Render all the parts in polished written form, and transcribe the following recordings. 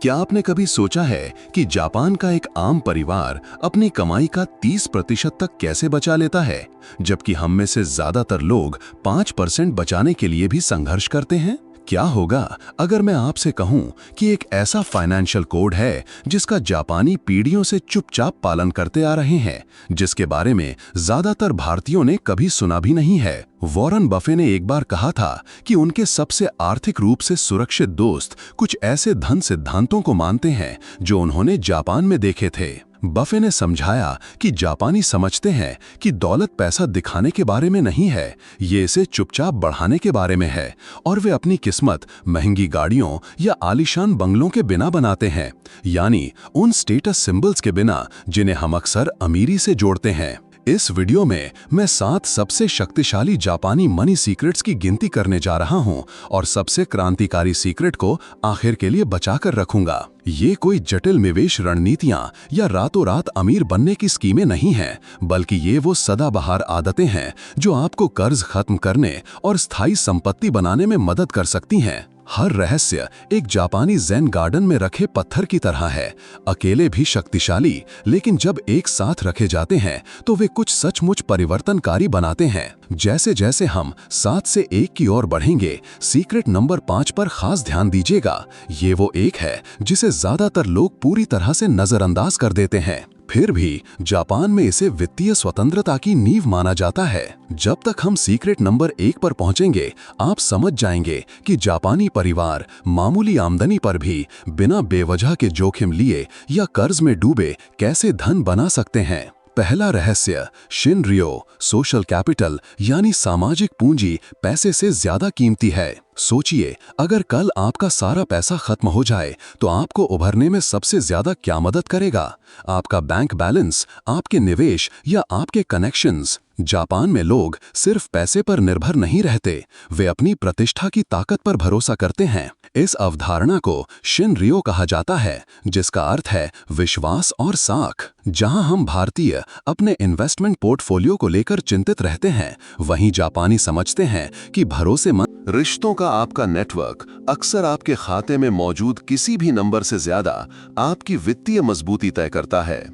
क्या आपने कभी सोचा है कि जापान का एक आम परिवार अपनी कमाई का 30% तक कैसे बचा लेता है, जबकि हम में से ज्यादातर लोग 5% बचाने के लिए भी संघर्ष करते हैं? क्या होगा अगर मैं आपसे कहूं कि एक ऐसा फाइनेंशियल कोड है जिसका जापानी पीढ़ियों से चुपचाप पालन करते आ रहे हैं, जिसके बारे में ज्यादातर भारतीयों ने कभी सुना भी नहीं है। वॉरेन बफे ने एक बार कहा था कि उनके सबसे आर्थिक रूप से सुरक्षित दोस्त कुछ ऐसे धन सिद्धांतों को मानते हैं जो उन्होंने जापान में देखे थे। बफे ने समझाया कि जापानी समझते हैं कि दौलत पैसा दिखाने के बारे में नहीं है, ये इसे चुपचाप बढ़ाने के बारे में है, और वे अपनी किस्मत महंगी गाड़ियों या आलीशान बंगलों के बिना बनाते हैं, यानी उन स्टेटस सिंबल्स के बिना जिन्हें हम अक्सर अमीरी से जोड़ते हैं। इस वीडियो में मैं 7 सबसे शक्तिशाली जापानी मनी सीक्रेट्स की गिनती करने जा रहा हूं और सबसे क्रांतिकारी सीक्रेट को आखिर के लिए बचा कर रखूंगा। ये कोई जटिल निवेश रणनीतियां या रातों रात अमीर बनने की स्कीमें नहीं हैं, बल्कि ये वो सदाबहार आदतें हैं जो आपको कर्ज खत्म करने और स्थायी संपत्ति बनाने में मदद कर सकती हैं। हर रहस्य एक जापानी ज़ेन गार्डन में रखे पत्थर की तरह है, अकेले भी शक्तिशाली, लेकिन जब एक साथ रखे जाते हैं तो वे कुछ सचमुच परिवर्तनकारी बनाते हैं। जैसे जैसे हम 7 से 1 की ओर बढ़ेंगे, सीक्रेट नंबर 5 पर खास ध्यान दीजिएगा। ये वो एक है जिसे ज्यादातर लोग पूरी तरह से नजरअंदाज कर देते हैं, फिर भी जापान में इसे वित्तीय स्वतंत्रता की नींव माना जाता है। जब तक हम सीक्रेट नंबर 1 पर पहुंचेंगे, आप समझ जाएंगे कि जापानी परिवार मामूली आमदनी पर भी बिना बेवजह के जोखिम लिए या कर्ज में डूबे कैसे धन बना सकते हैं। पहला रहस्य, शिनरियो, सोशल कैपिटल यानी सामाजिक पूंजी पैसे से ज्यादा कीमती है। सोचिए, अगर कल आपका सारा पैसा खत्म हो जाए तो आपको उभरने में सबसे ज्यादा क्या मदद करेगा? आपका बैंक बैलेंस, आपके निवेश या आपके कनेक्शंस? जापान में लोग सिर्फ पैसे पर निर्भर नहीं रहते, वे अपनी प्रतिष्ठा की ताकत पर भरोसा करते हैं। इस अवधारणा को शिनरियो कहा जाता है, जिसका अर्थ है विश्वास और साख। जहां हम भारतीय अपने इन्वेस्टमेंट पोर्टफोलियो को लेकर चिंतित रहते हैं, वहीं जापानी समझते हैं कि भरोसेमंद रिश्तों का आपका नेटवर्क अक्सर आपके खाते में मौजूद किसी भी नंबर से ज्यादा आपकी वित्तीय मजबूती तय करता है।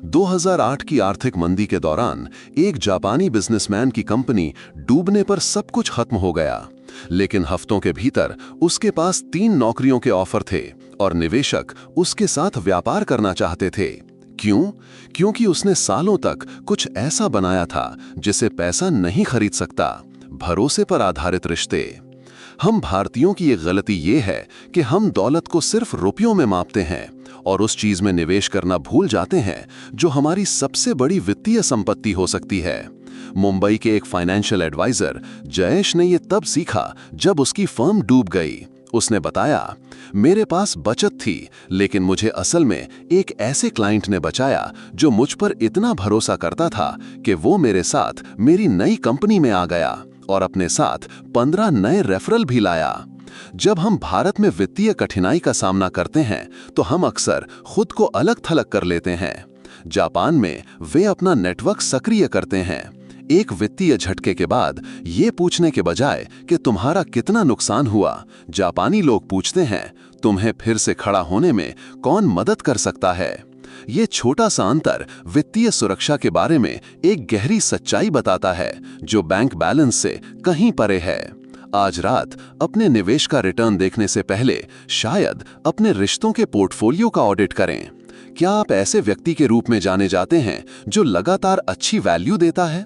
2008 की आर्थिक मंदी के दौरान एक जापानी बिजनेसमैन की कंपनी डूबने पर सब कुछ खत्म हो गया, लेकिन हफ्तों के भीतर उसके पास 3 नौकरियों के ऑफर थे और निवेशक उसके साथ व्यापार करना चाहते थे। क्यों? क्योंकि उसने सालों तक कुछ ऐसा बनाया था जिसे पैसा नहीं खरीद सकता, भरोसे पर आधारित रिश्ते। हम भारतीयों की एक गलती ये है कि हम दौलत को सिर्फ रुपयों में मापते हैं और उस चीज में निवेश करना भूल जाते हैं जो हमारी सबसे बड़ी वित्तीय संपत्ति हो सकती है। मुंबई के एक फाइनेंशियल एडवाइजर जयेश ने यह तब सीखा जब उसकी फर्म डूब गई। उसने बताया, मेरे पास बचत थी, लेकिन मुझे असल में एक ऐसे क्लाइंट ने बचाया जो मुझ पर इतना भरोसा करता था कि वो मेरे साथ मेरी नई कंपनी में आ गया और अपने साथ 15 नए रेफरल भी लाया। जब हम भारत में वित्तीय कठिनाई का सामना करते हैं तो हम अक्सर खुद को अलग थलग कर लेते हैं। जापान में वे अपना नेटवर्क सक्रिय करते हैं। एक वित्तीय झटके के बाद ये पूछने के बजाय कि तुम्हारा कितना नुकसान हुआ, जापानी लोग पूछते हैं, तुम्हें फिर से खड़ा होने में कौन मदद कर सकता है? ये छोटा सा अंतर वित्तीय सुरक्षा के बारे में एक गहरी सच्चाई बताता है जो बैंक बैलेंस से कहीं परे है। आज रात अपने निवेश का रिटर्न देखने से पहले शायद अपने रिश्तों के पोर्टफोलियो का ऑडिट करें। क्या आप ऐसे व्यक्ति के रूप में जाने जाते हैं जो लगातार अच्छी वैल्यू देता है?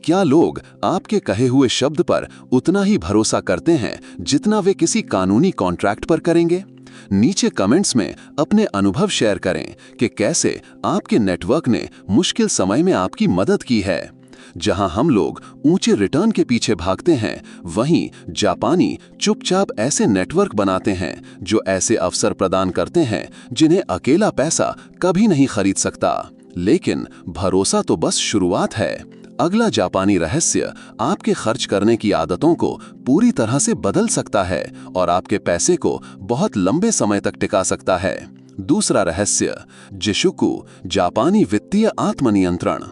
क्या लोग आपके कहे हुए शब्द पर उतना ही भरोसा करते हैं जितना वे किसी कानूनी कॉन्ट्रैक्ट पर करेंगे? नीचे कमेंट्स में अपने अनुभव शेयर करें कि कैसे आपके नेटवर्क ने मुश्किल समय में आपकी मदद की है। जहां हम लोग ऊंचे रिटर्न के पीछे भागते हैं, वहीं जापानी चुपचाप ऐसे नेटवर्क बनाते हैं जो ऐसे अवसर प्रदान करते हैं जिन्हें अकेला पैसा कभी नहीं खरीद सकता। लेकिन भरोसा तो बस शुरुआत है। अगला जापानी रहस्य आपके खर्च करने की आदतों को पूरी तरह से बदल सकता है और आपके पैसे को बहुत लंबे समय तक टिका सकता है। दूसरा रहस्य, जिशुकु, जापानी वित्तीय आत्मनियंत्रण।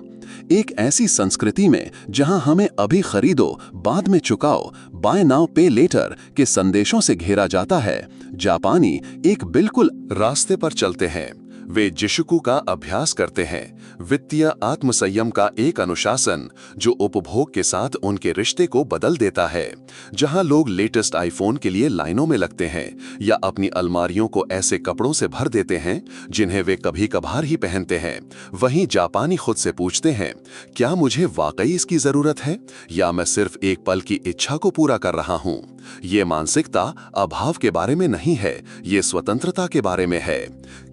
एक ऐसी संस्कृति में जहां हमें अभी खरीदो बाद में चुकाओ, बाय नाउ पे लेटर के संदेशों से घेरा जाता है, जापानी एक बिल्कुल रास्ते पर चलते हैं। वे जिशुकु का अभ्यास करते हैं, वित्तीय आत्मसंयम का एक अनुशासन जो उपभोग के साथ उनके रिश्ते को बदल देता है। जहां लोग लेटेस्ट आईफोन के लिए लाइनों में लगते हैं या अपनी अलमारियों को ऐसे कपड़ों से भर देते हैं जिन्हें वे कभी कभार ही पहनते हैं, वहीं जापानी खुद से पूछते हैं, क्या मुझे वाकई इसकी जरूरत है या मैं सिर्फ एक पल की इच्छा को पूरा कर रहा हूं? ये मानसिकता अभाव के बारे में नहीं है, ये स्वतंत्रता के बारे में है।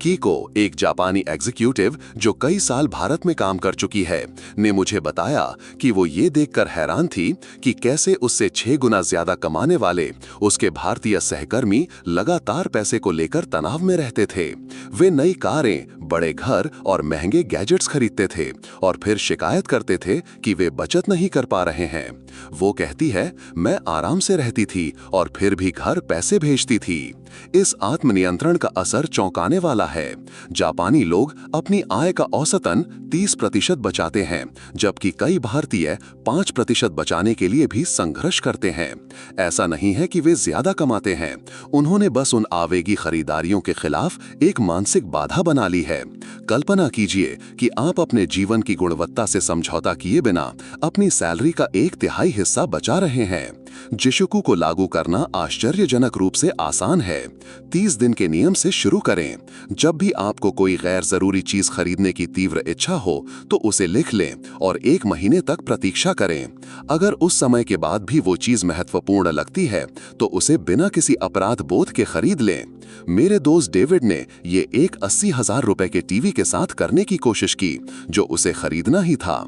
कीको, एक जापानी एग्जीक्यूटिव जो कई साल भारत में काम कर चुकी है, ने मुझे बताया कि वो ये देखकर हैरान थी कि कैसे उससे 6 गुना ज्यादा कमाने वाले उसके भारतीय सहकर्मी लगातार पैसे को लेकर तनाव में रहते थे। वे नई कारें, बड़े घर और महंगे गैजेट्स खरीदते थे और फिर शिकायत करते थे कि वे बचत नहीं कर पा रहे हैं। वो कहती है, मैं आराम से रहती थी और फिर भी घर पैसे भेजती थी। इस आत्मनियंत्रण का असर चौंकाने वाला है। जापानी लोग अपनी आय का औसतन 30% बचाते हैं, जबकि कई भारतीय 5% बचाने के लिए भी संघर्ष करते हैं। ऐसा नहीं है कि वे ज्यादा कमाते हैं, उन्होंने बस उन आवेगी खरीदारियों के खिलाफ एक मानसिक बाधा बना ली है। कल्पना कीजिए कि आप अपने जीवन की गुणवत्ता से समझौता किए बिना अपनी सैलरी का 1/3 हिस्सा बचा रहे हैं। जिशुकु को लागू करना आश्चर्यजनक रूप से आसान है। 30 दिन के नियम से शुरू करें। जब भी आपको कोई गैर जरूरी चीज खरीदने की तीव्र इच्छा हो तो उसे लिख लें और 1 महीने तक प्रतीक्षा करें। अगर उस समय के बाद भी वो चीज महत्वपूर्ण लगती है तो उसे बिना किसी अपराध बोध के खरीद लें। मेरे दोस्त डेविड ने ये एक 80,000 रुपए के टीवी के साथ करने की कोशिश की जो उसे खरीदना ही था।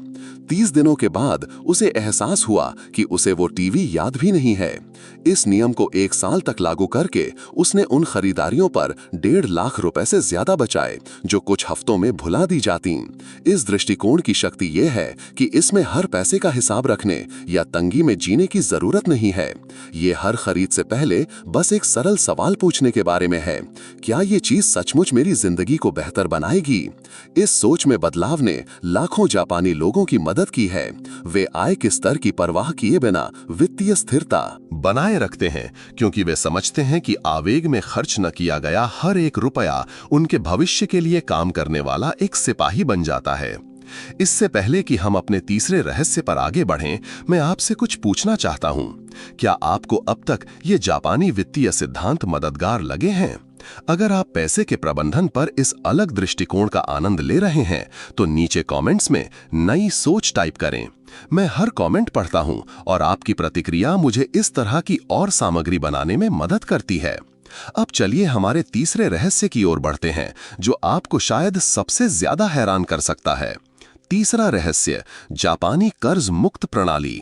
30 दिनों के बाद उसे एहसास हुआ कि उसे वो टीवी याद भी नहीं है। इस नियम को 1 साल तक लागू करके उसने उन खरीदारियों पर 1.5 लाख रुपए से ज्यादा बचाए जो कुछ हफ्तों में भुला दी जाती। इस दृष्टिकोण की शक्ति यह है कि इसमें हर पैसे का हिसाब रखने या तंगी में जीने की जरूरत नहीं है। ये हर खरीद से पहले बस एक सरल सवाल पूछने के बारे में है, क्या ये चीज सचमुच मेरी जिंदगी को बेहतर बनाएगी? इस सोच में बदलाव ने लाखों जापानी लोगों की मदद की है। वे आय के स्तर की परवाह किए बिना वित्तीय स्थिरता बनाए रखते हैं क्योंकि वे समझते हैं कि आवेग में खर्च न किया गया हर एक रुपया उनके भविष्य के लिए काम करने वाला एक सिपाही बन जाता है। इससे पहले कि हम अपने तीसरे रहस्य पर आगे बढ़ें, मैं आपसे कुछ पूछना चाहता हूं। क्या आपको अब तक ये जापानी वित्तीय सिद्धांत मददगार लगे हैं? अगर आप पैसे के प्रबंधन पर इस अलग दृष्टिकोण का आनंद ले रहे हैं तो नीचे कमेंट्स में नई सोच टाइप करें। मैं हर कमेंट पढ़ता हूं और आपकी प्रतिक्रिया मुझे इस तरह की और सामग्री बनाने में मदद करती है। अब चलिए हमारे तीसरे रहस्य की ओर बढ़ते हैं जो आपको शायद सबसे ज्यादा हैरान कर सकता है। तीसरा रहस्य, जापानी कर्ज मुक्त प्रणाली।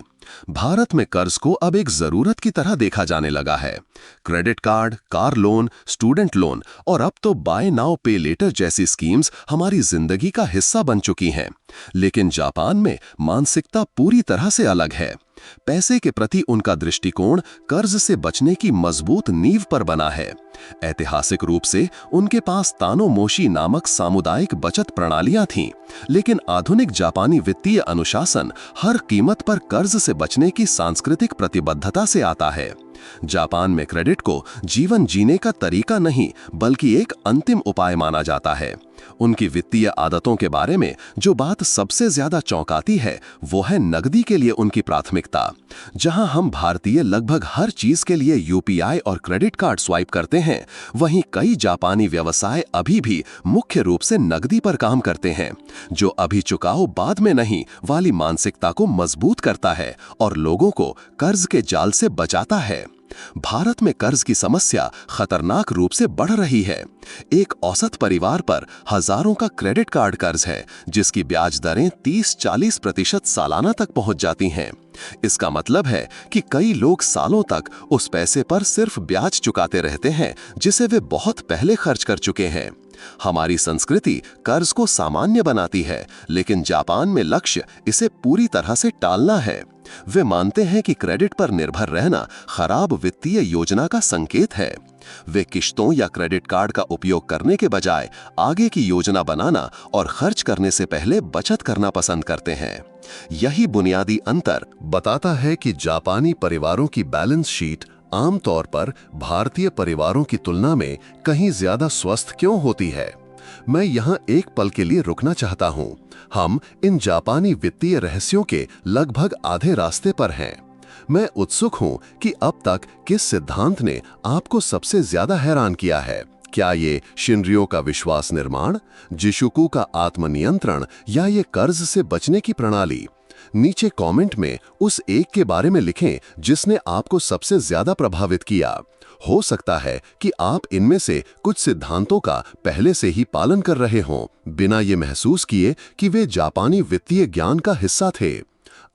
भारत में कर्ज को अब एक जरूरत की तरह देखा जाने लगा है। Credit card, car loan, student loan और अब तो बाय नाउ पे लेटर जैसी स्कीम्स हमारी जिंदगी का हिस्सा बन चुकी हैं। लेकिन जापान में मानसिकता पूरी तरह से अलग है। पैसे के प्रति उनका दृष्टिकोण कर्ज से बचने की मजबूत नींव पर बना है। ऐतिहासिक रूप से उनके पास तानो-मोशी नामक सामुदायिक बचत प्रणालियां थीं, लेकिन आधुनिक जापानी वित्तीय अनुशासन हर कीमत पर कर्ज से बचने की सांस्कृतिक प्रतिबद्धता से आता है। जापान में क्रेडिट को जीवन जीने का तरीका नहीं बल्कि एक अंतिम उपाय माना जाता है। उनकी वित्तीय आदतों के बारे में जो बात सबसे ज्यादा चौंकाती है वो है नकदी के लिए उनकी प्राथमिकता। जहां हम भारतीय लगभग हर चीज के लिए यूपीआई और क्रेडिट कार्ड स्वाइप करते हैं, वहीं कई जापानी व्यवसाय अभी भी मुख्य रूप से नकदी पर काम करते हैं, जो अभी चुकाओ बाद में नहीं वाली मानसिकता को मजबूत करता है और लोगों को कर्ज के जाल से बचाता है। भारत में कर्ज की समस्या खतरनाक रूप से बढ़ रही है। एक औसत परिवार पर हजारों का क्रेडिट कार्ड कर्ज है जिसकी ब्याज दरें 30-40% सालाना तक पहुंच जाती हैं। इसका मतलब है कि कई लोग सालों तक उस पैसे पर सिर्फ ब्याज चुकाते रहते हैं जिसे वे बहुत पहले खर्च कर चुके हैं। हमारी संस्कृति कर्ज को सामान्य बनाती है, लेकिन जापान में लक्ष्य इसे पूरी तरह से टालना है। वे मानते हैं कि क्रेडिट पर निर्भर रहना खराब वित्तीय योजना का संकेत है। वे किश्तों या क्रेडिट कार्ड का उपयोग करने के बजाय आगे की योजना बनाना और खर्च करने से पहले बचत करना पसंद करते हैं। यही बुनियादी अंतर बताता है कि जापानी परिवारों की बैलेंस शीट आमतौर पर भारतीय परिवारों की तुलना में कहीं ज्यादा स्वस्थ क्यों होती है। मैं यहाँ एक पल के लिए रुकना चाहता हूँ। हम इन जापानी वित्तीय रहस्यों के लगभग आधे रास्ते पर हैं। मैं उत्सुक हूँ कि अब तक किस सिद्धांत ने आपको सबसे ज्यादा हैरान किया है। क्या ये शिनरियो का विश्वास निर्माण, जिशुकू का आत्मनियंत्रण या ये कर्ज से बचने की प्रणाली? नीचे कमेंट में उस एक के बारे में लिखें जिसने आपको सबसे ज्यादा प्रभावित किया। हो सकता है कि आप इनमें से कुछ सिद्धांतों का पहले से ही पालन कर रहे हों, बिना ये महसूस किए कि वे जापानी वित्तीय ज्ञान का हिस्सा थे।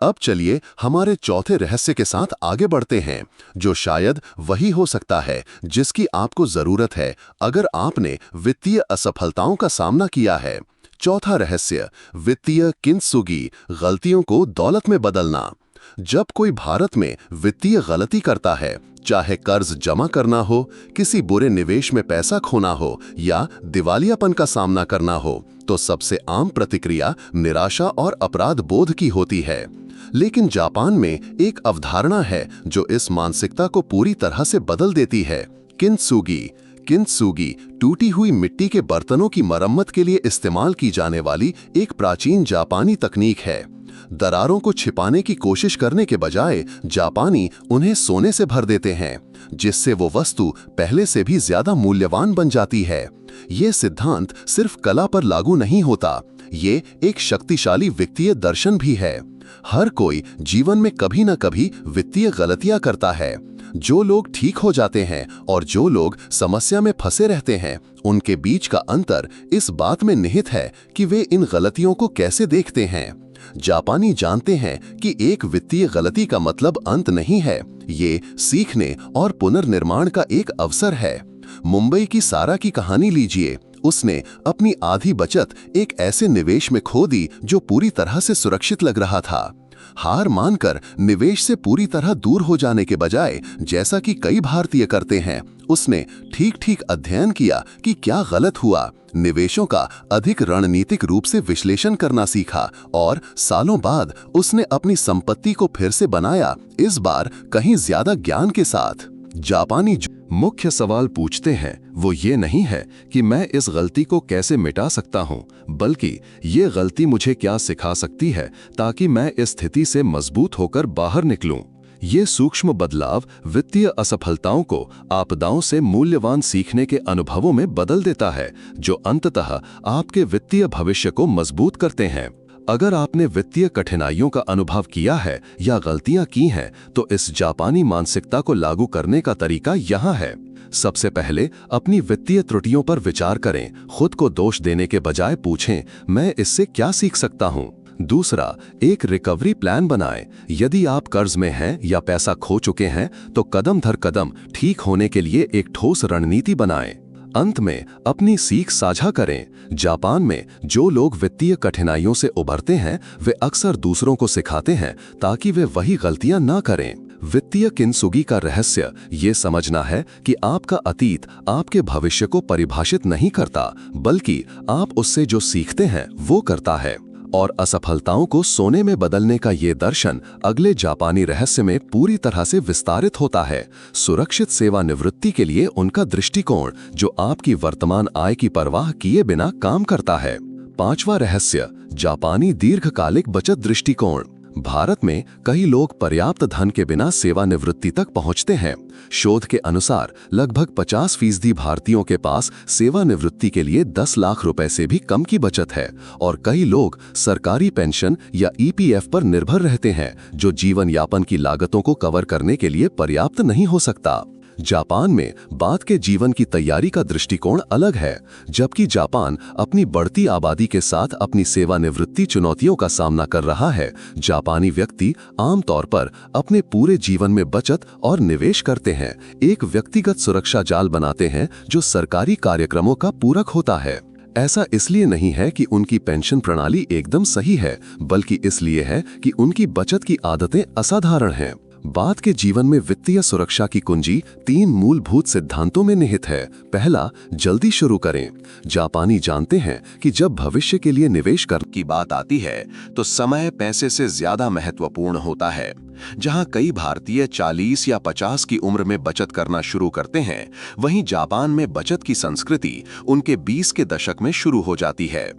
अब चलिए हमारे चौथे रहस्य के साथ आगे बढ़ते हैं, जो शायद वही हो सकता है जिसकी आपको जरूरत है अगर आपने वित्तीय असफलताओं का सामना किया है। चौथा रहस्य, वित्तीय किंत्सुगी, गलतियों को दौलत में बदलना। जब कोई भारत में वित्तीय गलती करता है, चाहे कर्ज जमा करना हो, किसी बुरे निवेश में पैसा खोना हो या दिवालियापन का सामना करना हो, तो सबसे आम प्रतिक्रिया निराशा और अपराध बोध की होती है। लेकिन जापान में एक अवधारणा है जो इस मानसिकता को पूरी तरह से बदल देती है, किंत्सुगी। किंत्सुगी टूटी हुई मिट्टी के बर्तनों की मरम्मत के लिए इस्तेमाल की जाने वाली एक प्राचीन जापानी तकनीक है। दरारों को छिपाने की कोशिश करने के बजाय जापानी उन्हें सोने से भर देते हैं, जिससे वो वस्तु पहले से भी ज्यादा मूल्यवान बन जाती है। ये सिद्धांत सिर्फ कला पर लागू नहीं होता, ये एक शक्तिशाली वित्तीय दर्शन भी है। हर कोई जीवन में कभी न कभी वित्तीय गलतियां करता है। जो लोग ठीक हो जाते हैं और जो लोग समस्या में फंसे रहते हैं, उनके बीच का अंतर इस बात में निहित है कि वे इन गलतियों को कैसे देखते हैं। जापानी जानते हैं कि एक वित्तीय गलती का मतलब अंत नहीं है, ये सीखने और पुनर्निर्माण का एक अवसर है। मुंबई की सारा की कहानी लीजिए। उसने अपनी आधी बचत एक ऐसे निवेश में खो दी जो पूरी तरह से सुरक्षित लग रहा था। हार मानकर निवेश से पूरी तरह दूर हो जाने के बजाय, जैसा कि कई भारतीय करते हैं, उसने ठीक अध्ययन किया कि क्या गलत हुआ, निवेशों का अधिक रणनीतिक रूप से विश्लेषण करना सीखा और सालों बाद उसने अपनी संपत्ति को फिर से बनाया, इस बार कहीं ज्यादा ज्ञान के साथ। जापानी मुख्य सवाल पूछते हैं वो ये नहीं है कि मैं इस गलती को कैसे मिटा सकता हूं, बल्कि ये गलती मुझे क्या सिखा सकती है ताकि मैं इस स्थिति से मजबूत होकर बाहर निकलूं। ये सूक्ष्म बदलाव वित्तीय असफलताओं को आपदाओं से मूल्यवान सीखने के अनुभवों में बदल देता है, जो अंततः आपके वित्तीय भविष्य को मजबूत करते हैं। अगर आपने वित्तीय कठिनाइयों का अनुभव किया है या गलतियां की हैं, तो इस जापानी मानसिकता को लागू करने का तरीका यहाँ है। सबसे पहले अपनी वित्तीय त्रुटियों पर विचार करें। खुद को दोष देने के बजाय पूछें, मैं इससे क्या सीख सकता हूँ। दूसरा, एक रिकवरी प्लान बनाएं। यदि आप कर्ज में हैं या पैसा खो चुके हैं, तो कदम दर कदम ठीक होने के लिए एक ठोस रणनीति बनाएं। अंत में अपनी सीख साझा करें। जापान में जो लोग वित्तीय कठिनाइयों से उभरते हैं, वे अक्सर दूसरों को सिखाते हैं ताकि वे वही गलतियां ना करें। वित्तीय किंत्सुगी का रहस्य ये समझना है कि आपका अतीत आपके भविष्य को परिभाषित नहीं करता, बल्कि आप उससे जो सीखते हैं वो करता है। और असफलताओं को सोने में बदलने का ये दर्शन अगले जापानी रहस्य में पूरी तरह से विस्तारित होता है। सुरक्षित सेवानिवृत्ति के लिए उनका दृष्टिकोण, जो आपकी वर्तमान आय की परवाह किए बिना काम करता है। पांचवा रहस्य, जापानी दीर्घकालिक बचत दृष्टिकोण। भारत में कई लोग पर्याप्त धन के बिना सेवानिवृत्ति तक पहुंचते हैं। शोध के अनुसार लगभग 50% भारतीयों के पास सेवानिवृत्ति के लिए 10 लाख रुपए से भी कम की बचत है, और कई लोग सरकारी पेंशन या ईपीएफ पर निर्भर रहते हैं, जो जीवन यापन की लागतों को कवर करने के लिए पर्याप्त नहीं हो सकता। जापान में बाद के जीवन की तैयारी का दृष्टिकोण अलग है। जबकि जापान अपनी बढ़ती आबादी के साथ अपनी सेवानिवृत्ति चुनौतियों का सामना कर रहा है, जापानी व्यक्ति आमतौर पर अपने पूरे जीवन में बचत और निवेश करते हैं, एक व्यक्तिगत सुरक्षा जाल बनाते हैं जो सरकारी कार्यक्रमों का पूरक होता है। ऐसा इसलिए नहीं है कि उनकी पेंशन प्रणाली एकदम सही है, बल्कि इसलिए है कि उनकी बचत की आदतें असाधारण हैं। बाद के जीवन में वित्तीय सुरक्षा की कुंजी 3 मूलभूत सिद्धांतों में निहित है। पहला, जल्दी शुरू करें। जापानी जानते हैं कि जब भविष्य के लिए निवेश करने की बात आती है तो समय पैसे से ज्यादा महत्वपूर्ण होता है। जहां कई भारतीय 40 या 50 की उम्र में बचत करना शुरू करते हैं, वहीं जापान में बचत की संस्कृति उनके 20 के दशक में शुरू हो जाती है।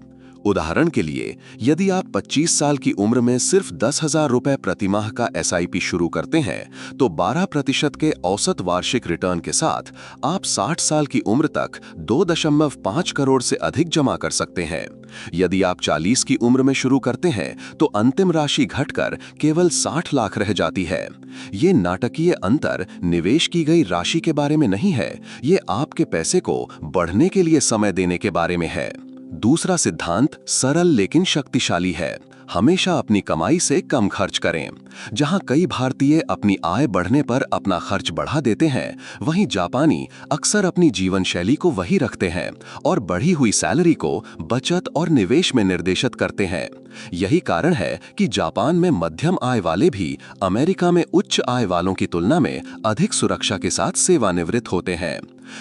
उदाहरण के लिए, यदि आप 25 साल की उम्र में सिर्फ 10,000 रुपए प्रति माह का SIP शुरू करते हैं, तो 12% के औसत वार्षिक रिटर्न के साथ आप 60 साल की उम्र तक 2.5 करोड़ से अधिक जमा कर सकते हैं। यदि आप 40 की उम्र में शुरू करते हैं, तो अंतिम राशि घटकर केवल 60 लाख रह जाती है। ये नाटकीय अंतर निवेश की गई राशि के बारे में नहीं है, ये आपके पैसे को बढ़ने के लिए समय देने के बारे में है। दूसरा सिद्धांत सरल लेकिन शक्तिशाली है। हमेशा अपनी कमाई से कम खर्च करें। जहां कई भारतीय अपनी आय बढ़ने पर अपना खर्च बढ़ा देते हैं, वहीं जापानी अक्सर अपनी जीवन शैली को वही रखते हैं और बढ़ी हुई सैलरी को बचत और निवेश में निर्देशित करते हैं। यही कारण है कि जापान में मध्यम आय वाले भी अमेरिका में उच्च आय वालों की तुलना में अधिक सुरक्षा के साथ सेवानिवृत्त होते हैं।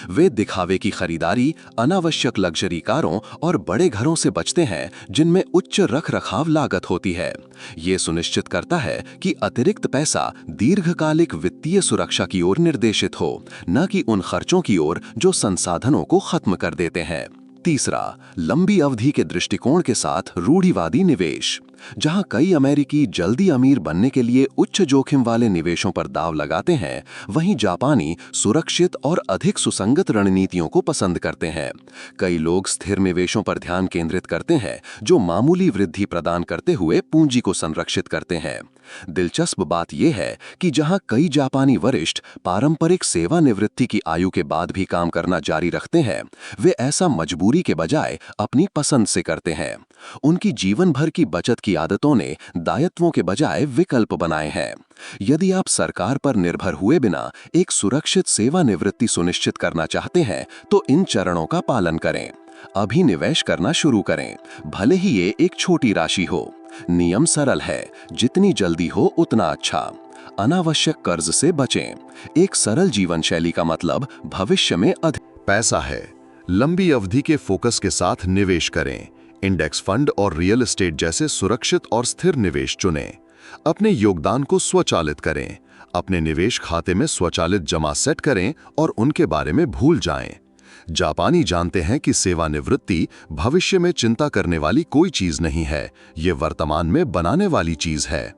वे दिखावे की खरीदारी, अनावश्यक लग्जरी कारों और बड़े घरों से बचते हैं जिनमें उच्च रखरखाव लागत होती है। ये सुनिश्चित करता है कि अतिरिक्त पैसा दीर्घकालिक वित्तीय सुरक्षा की ओर निर्देशित हो, न कि उन खर्चों की ओर जो संसाधनों को खत्म कर देते हैं। तीसरा, लंबी अवधि के दृष्टिकोण के साथ रूढ़िवादी निवेश। जहां कई अमेरिकी जल्दी अमीर बनने के लिए उच्च जोखिम वाले निवेशों पर दांव लगाते हैं, वहीं जापानी सुरक्षित और अधिक सुसंगत रणनीतियों को पसंद करते हैं। कई लोग स्थिर निवेशों पर ध्यान केंद्रित करते हैं, जो मामूली वृद्धि प्रदान करते हुए पूंजी को संरक्षित करते हैं। दिलचस्प बात यह है कि जहां कई जापानी वरिष्ठ पारंपरिक सेवानिवृत्ति की आयु के बाद भी काम करना जारी रखते हैं, वे ऐसा मजबूरी के बजाय अपनी पसंद से करते हैं। उनकी जीवन भर की बचत की आदतों ने दायित्वों के बजाय विकल्प बनाए हैं। यदि आप सरकार पर निर्भर हुए बिना एक सुरक्षित सेवानिवृत्ति सुनिश्चित करना चाहते हैं, तो इन चरणों का पालन करें। अभी निवेश करना शुरू करें, भले ही ये एक छोटी राशि हो। नियम सरल है, जितनी जल्दी हो उतना अच्छा। अनावश्यक कर्ज से बचें। एक सरल जीवन शैली का मतलब भविष्य में अधिक पैसा है। लंबी अवधि के फोकस के साथ निवेश करें। इंडेक्स फंड और रियल एस्टेट जैसे सुरक्षित और स्थिर निवेश चुनें। अपने योगदान को स्वचालित करें। अपने निवेश खाते में स्वचालित जमा सेट करें और उनके बारे में भूल जाएं। जापानी जानते हैं कि सेवानिवृत्ति भविष्य में चिंता करने वाली कोई चीज नहीं है, ये वर्तमान में बनाने वाली चीज है।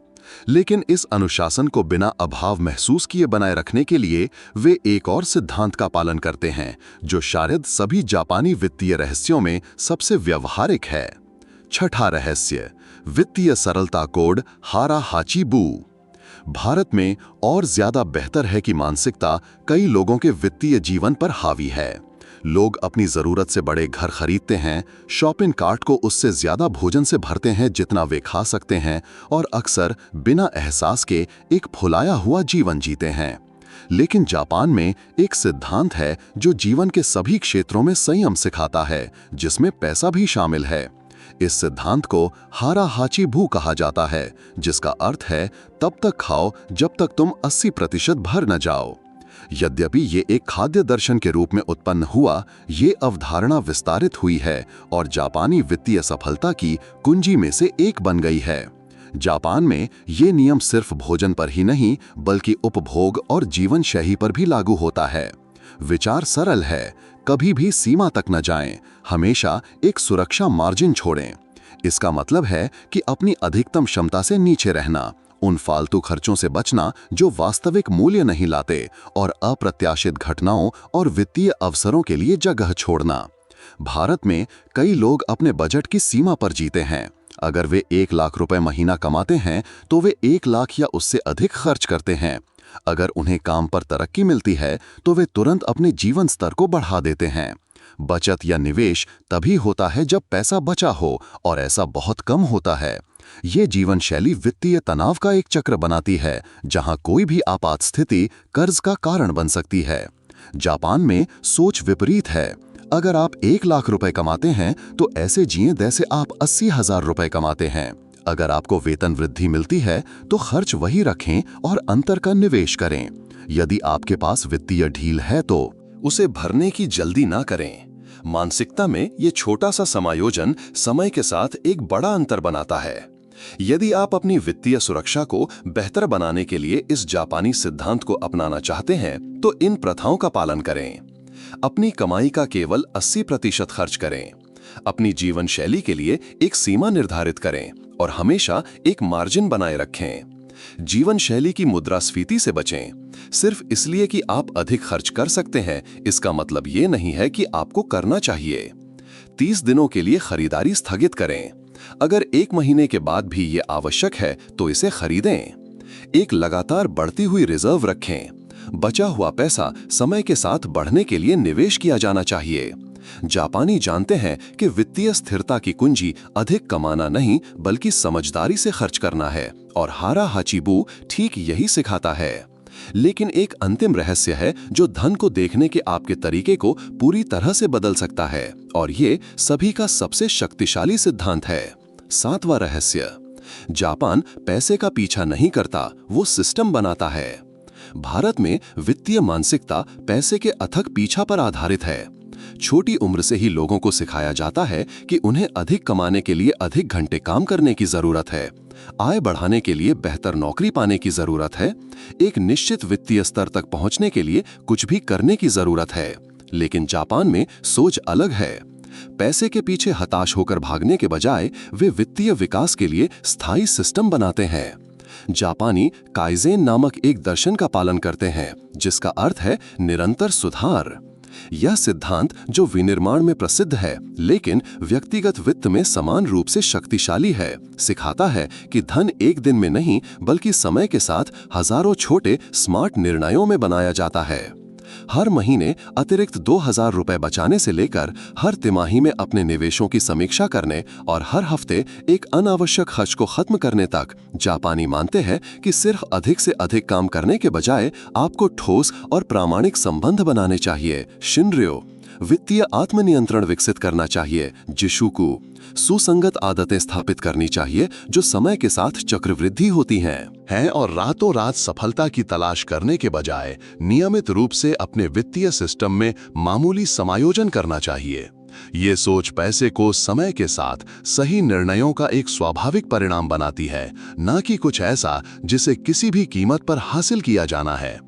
लेकिन इस अनुशासन को बिना अभाव महसूस किए बनाए रखने के लिए वे एक और सिद्धांत का पालन करते हैं, जो शायद सभी जापानी वित्तीय रहस्यों में सबसे व्यवहारिक है। छठा रहस्य, वित्तीय सरलता कोड हारा हाची बू। भारत में और ज्यादा बेहतर है कि मानसिकता कई लोगों के वित्तीय जीवन पर हावी है। लोग अपनी जरूरत से बड़े घर खरीदते हैं, शॉपिंग कार्ट को उससे ज्यादा भोजन से भरते हैं जितना वे खा सकते हैं, और अक्सर बिना एहसास के एक फुलाया हुआ जीवन जीते हैं। लेकिन जापान में एक सिद्धांत है जो जीवन के सभी क्षेत्रों में संयम सिखाता है, जिसमें पैसा भी शामिल है। इस सिद्धांत को हारा हाची भू कहा जाता है, जिसका अर्थ है तब तक खाओ जब तक तुम 80% भर न जाओ। यद्यपि ये एक खाद्य दर्शन के रूप में उत्पन्न हुआ, ये अवधारणा विस्तारित हुई है और जापानी वित्तीय सफलता की कुंजी में से एक बन गई है। जापान में ये नियम सिर्फ भोजन पर ही नहीं, बल्कि उपभोग और जीवन शैली पर भी लागू होता है। विचार सरल है, कभी भी सीमा तक न जाएं, हमेशा एक सुरक्षा मार्जिन छोड़ें। इसका मतलब है कि अपनी अधिकतम क्षमता से नीचे रहना, उन फालतू खर्चों से बचना जो वास्तविक मूल्य नहीं लाते, और अप्रत्याशित घटनाओं और वित्तीय अवसरों के लिए जगह छोड़ना। भारत में कई लोग अपने बजट की सीमा पर जीते हैं। अगर वे 1 लाख रुपए महीना कमाते हैं, तो वे 1 लाख या उससे अधिक खर्च करते हैं। अगर उन्हें काम पर तरक्की मिलती है, तो वे तुरंत अपने जीवन स्तर को बढ़ा देते हैं। बचत या निवेश तभी होता है जब पैसा बचा हो, और ऐसा बहुत कम होता है। ये जीवन शैली वित्तीय तनाव का एक चक्र बनाती है, जहां कोई भी आपात स्थिति कर्ज का कारण बन सकती है। जापान में सोच विपरीत है। अगर आप 1 लाख रुपए कमाते हैं तो ऐसे जिएं जैसे आप 80,000 रुपए कमाते हैं। अगर आपको वेतन वृद्धि मिलती है तो खर्च वही रखें और अंतर का निवेश करें। यदि आपके पास वित्तीय ढील है तो उसे भरने की जल्दी ना करें। मानसिकता में ये छोटा सा समायोजन समय के साथ एक बड़ा अंतर बनाता है। यदि आप अपनी वित्तीय सुरक्षा को बेहतर बनाने के लिए इस जापानी सिद्धांत को अपनाना चाहते हैं तो इन प्रथाओं का पालन करें। अपनी कमाई का केवल 80% खर्च करें। अपनी जीवन शैली के लिए एक सीमा निर्धारित करें और हमेशा एक मार्जिन बनाए रखें। जीवन शैली की मुद्रास्फीति से बचें। सिर्फ इसलिए कि आप अधिक खर्च कर सकते हैं, इसका मतलब ये नहीं है कि आपको करना चाहिए। 30 दिनों के लिए खरीदारी स्थगित करें। अगर 1 महीने के बाद भी ये आवश्यक है तो इसे खरीदें। एक लगातार बढ़ती हुई रिजर्व रखें। बचा हुआ पैसा समय के साथ बढ़ने के लिए निवेश किया जाना चाहिए। जापानी जानते हैं कि वित्तीय स्थिरता की कुंजी अधिक कमाना नहीं बल्कि समझदारी से खर्च करना है, और हारा हाचिबू ठीक यही सिखाता है। लेकिन एक अंतिम रहस्य है जो धन को देखने के आपके तरीके को पूरी तरह से बदल सकता है, और ये सभी का सबसे शक्तिशाली सिद्धांत है। 7वां रहस्य, जापान पैसे का पीछा नहीं करता, वो सिस्टम बनाता है। भारत में वित्तीय मानसिकता पैसे के अथक पीछा पर आधारित है। छोटी उम्र से ही लोगों को सिखाया जाता है कि उन्हें अधिक कमाने के लिए अधिक घंटे काम करने की जरूरत है, आय बढ़ाने के लिए बेहतर नौकरी पाने की जरूरत है, एक निश्चित वित्तीय स्तर तक पहुंचने के लिए कुछ भी करने की जरूरत है। लेकिन जापान में सोच अलग है। पैसे के पीछे हताश होकर भागने के बजाय वे वित्तीय विकास के लिए स्थायी सिस्टम बनाते हैं। जापानी काइजेन नामक एक दर्शन का पालन करते हैं, जिसका अर्थ है निरंतर सुधार। यह सिद्धांत, जो विनिर्माण में प्रसिद्ध है लेकिन व्यक्तिगत वित्त में समान रूप से शक्तिशाली है, सिखाता है कि धन एक दिन में नहीं बल्कि समय के साथ हजारों छोटे स्मार्ट निर्णयों में बनाया जाता है। हर महीने अतिरिक्त 2,000 रुपए बचाने से लेकर हर तिमाही में अपने निवेशों की समीक्षा करने और हर हफ्ते एक अनावश्यक खर्च को खत्म करने तक, जापानी मानते हैं कि सिर्फ अधिक से अधिक काम करने के बजाय आपको ठोस और प्रामाणिक संबंध बनाने चाहिए। शिनर्यो, वित्तीय आत्मनियंत्रण विकसित करना चाहिए। जिशुकु, सुसंगत आदतें स्थापित करनी चाहिए जो समय के साथ चक्रवृद्धि होती हैं और रातों रात सफलता की तलाश करने के बजाय नियमित रूप से अपने वित्तीय सिस्टम में मामूली समायोजन करना चाहिए। ये सोच पैसे को समय के साथ सही निर्णयों का एक स्वाभाविक परिणाम बनाती है, न कि कुछ ऐसा जिसे किसी भी कीमत पर हासिल किया जाना है।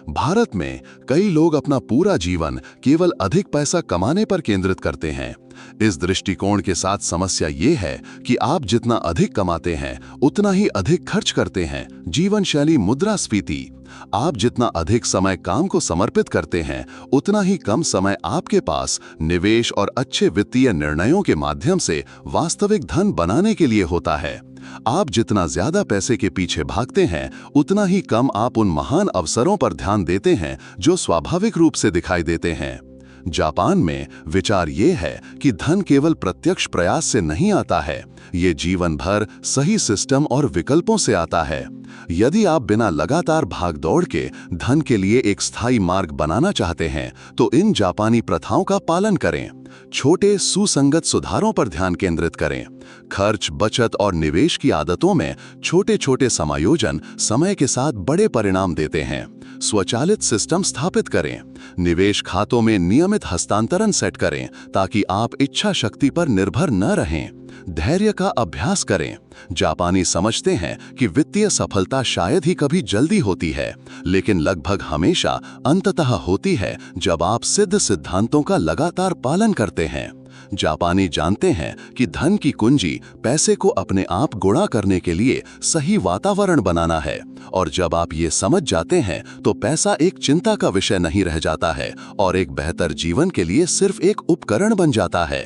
भारत में कई लोग अपना पूरा जीवन केवल अधिक पैसा कमाने पर केंद्रित करते हैं। इस दृष्टिकोण के साथ समस्या ये है कि आप जितना अधिक कमाते हैं उतना ही अधिक खर्च करते हैं। जीवन शैली मुद्रास्फीति, आप जितना अधिक समय काम को समर्पित करते हैं उतना ही कम समय आपके पास निवेश और अच्छे वित्तीय निर्णयों के माध्यम से वास्तविक धन बनाने के लिए होता है। आप जितना ज्यादा पैसे के पीछे भागते हैं उतना ही कम आप उन महान अवसरों पर ध्यान देते हैं जो स्वाभाविक रूप से दिखाई देते हैं। जापान में विचार ये है कि धन केवल प्रत्यक्ष प्रयास से नहीं आता है, ये जीवन भर सही सिस्टम और विकल्पों से आता है। यदि आप बिना लगातार भाग दौड़ के धन के लिए एक स्थायी मार्ग बनाना चाहते हैं तो इन जापानी प्रथाओं का पालन करें। छोटे सुसंगत सुधारों पर ध्यान केंद्रित करें। खर्च, बचत और निवेश की आदतों में छोटे छोटे समायोजन समय के साथ बड़े परिणाम देते हैं। स्वचालित सिस्टम स्थापित करें। निवेश खातों में नियमित हस्तांतरण सेट करें ताकि आप इच्छा शक्ति पर निर्भर न रहें। धैर्य का अभ्यास करें। जापानी समझते हैं कि वित्तीय सफलता शायद ही कभी जल्दी होती है, लेकिन लगभग हमेशा अंततः होती है जब आप सिद्ध सिद्धांतों का लगातार पालन करते हैं। जापानी जानते हैं कि धन की कुंजी पैसे को अपने आप गुणा करने के लिए सही वातावरण बनाना है, और जब आप ये समझ जाते हैं तो पैसा एक चिंता का विषय नहीं रह जाता है और एक बेहतर जीवन के लिए सिर्फ एक उपकरण बन जाता है।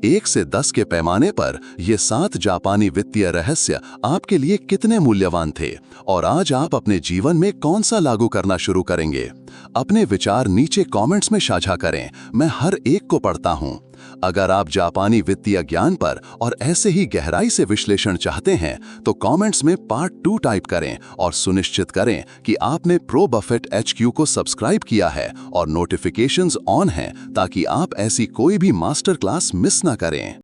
1 से 10 के पैमाने पर ये 7 जापानी वित्तीय रहस्य आपके लिए कितने मूल्यवान थे और आज आप अपने जीवन में कौन सा लागू करना शुरू करेंगे? अपने विचार नीचे कमेंट्स में साझा करें, मैं हर एक को पढ़ता हूँ। अगर आप जापानी वित्तीय ज्ञान पर और ऐसे ही गहराई से विश्लेषण चाहते हैं तो कमेंट्स में पार्ट 2 टाइप करें और सुनिश्चित करें कि आपने प्रो बफेट HQ को सब्सक्राइब किया है और नोटिफिकेशंस ऑन हैं ताकि आप ऐसी कोई भी मास्टर क्लास मिस ना करें।